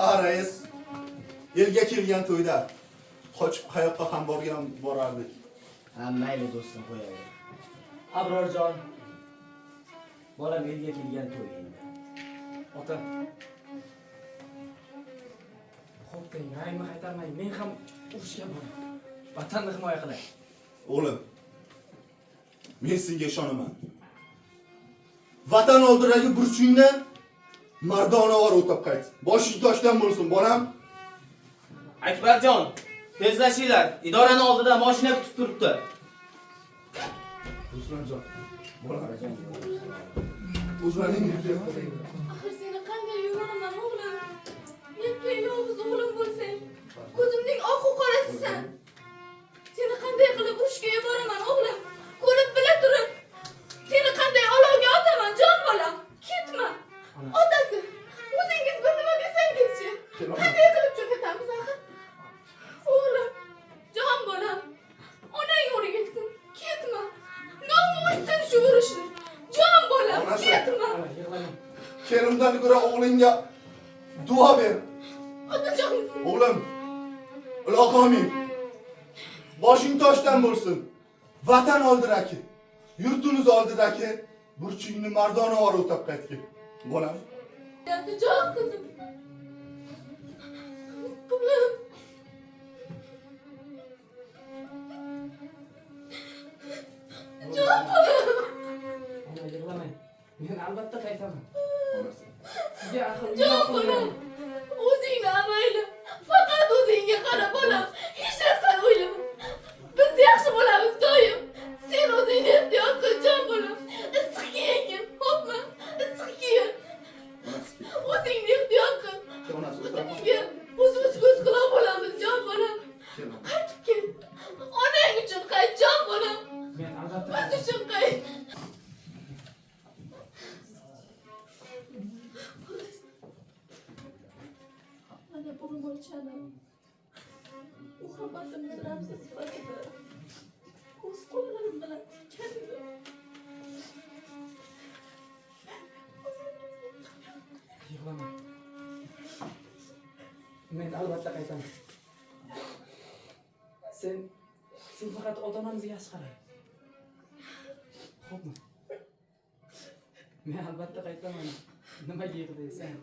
Ha rais. Elga kelgan to'yda qochib qayoqqa ham borardik. Ha, mayli do'stim qo'yaver. Abrorjon. Bolam elga kelgan to'y endi. Ota. Xo'p deng, rangni qaytarmang. Men ham urushga boraman. Vatanni himoya qilay. O'g'lim. Men senga ishonaman. Vatan oldidagi burchingni mardonavor o'tab qayt. Boshing toshdan bo'lsin, bolam. Akbarjon, tezlashinglar. Idorani oldida mashina kutib turibdi. Ruslanjon. Bolam. O'zlaring yurib Axir seni qanday yuraman o'g'lim? Yakka yolg'iz o'g'lim bo'lsang, ko'zimning oqu qorasisan. Seni qanday qilib urushga yuboraman o'g'lim? Ko'rib bila turib, seni qanday olovga otaman jon bolam. Ketma. Otasi, o'zingiz bir nima desangizchi. Qanday qilib jo'natamiz axir? O'g'lim, jon bolam. Onang o'rgatsin. Ketma. Nomusdan shu urushni. Jon bolam, ketma. Kerimdan ko'ra o'g'lingga duo ber. Otajon. O'g'lim, ilohim, boshing toshdan bo'lsin. Vatan oldidagi, yurtimiz oldidagi burchingni mardonavor o'tab qaytgin. Bolam. Jon qizim. Bolam. Jon bolam. Ona yig'lamang. Men albatta qaytaman. Sizga axir Jon bolam. O'zingni amayli. Faqat o'zingga qara bolam. Hech narsani o'ylama. Biz yaxshi bo'lamiz doim. Sen o'zingni ehtiyot qil jon bolam. Issiq kiyingin, xo'pmi? Issiq kiyin. O'zingni ehtiyot qil. Otingga o'zimiz ko'z quloq bo'lamiz jon bolam. Qaytib kel. Onang uchun qayt jon bolam. Men albatta Biz uchun qayt. Mana bu mo'lchani muhabbatimiz ramzi sifatida o'z qo'llarim bilan tikkandim. yig'lamang. Men albatta qaytaman. Sen faqat ota-onamizga yaxshi qarang. Xo'pmi? Men albatta qaytaman. Nimaga yig'laysan?